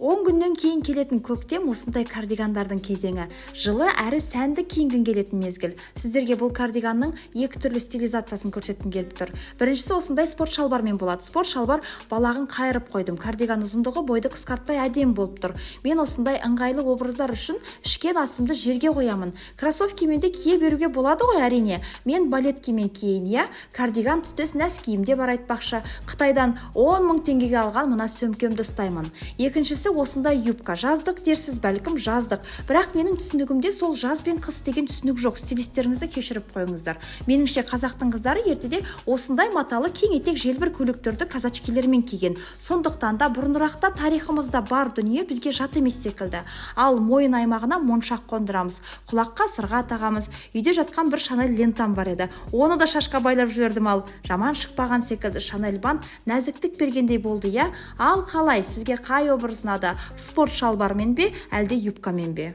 10 күннен кейін келетін көктем осындай кардигандардың кезеңі. Жылы әрі сәнді киінгін келетін мезгіл. Сіздерге бұл кардиганның екі түрлі стилизациясын көрсеткім келіп тұр. Біріншісі осындай спорт шалбармен болады. Спорт шалбар балағын қайырып қойдым. Кардиган ұзындығы бойды қысқартпай әдем болып тұр. Мен осындай ыңғайлы образдар үшін ішкен асымды жерге қоямын. Кроссовкимен де кие беруге болады ғой әрине. Мен балеткимен киейін, иә. Кардиган түстес нәскиімде бар айтпақшы. Қытайдан 10 мың теңгеге алған мына сөмкемді ұстаймын. Екіншісі осындай юбка. Жаздық дерсіз, бәлкім жаздық. Бірақ менің түсінігімде сол жаз бен қыс деген түсінік жоқ. Стилистеріңізді кешіріп қойыңыздар. Меніңше қазақтың қыздары ертеде осындай маталы кең етек желбір көйлектерді казачкилермен киген. Сондықтан да бұрынырақта тарихымызда бар дүние бізге жат емес секілді. Ал мойын аймағына моншақ қондырамыз. Құлаққа сырға тағамыз. Үйде жатқан бір Шанель лентам бар еді. Оны да шашқа байлап жібердім, ал жаман шықпаған секілді Шанель банд нәзіктік бергендей болды, иә. Ал қалай, сізге қай образ ұнады? Спорт шалбармен бе, әлде юбкамен бе?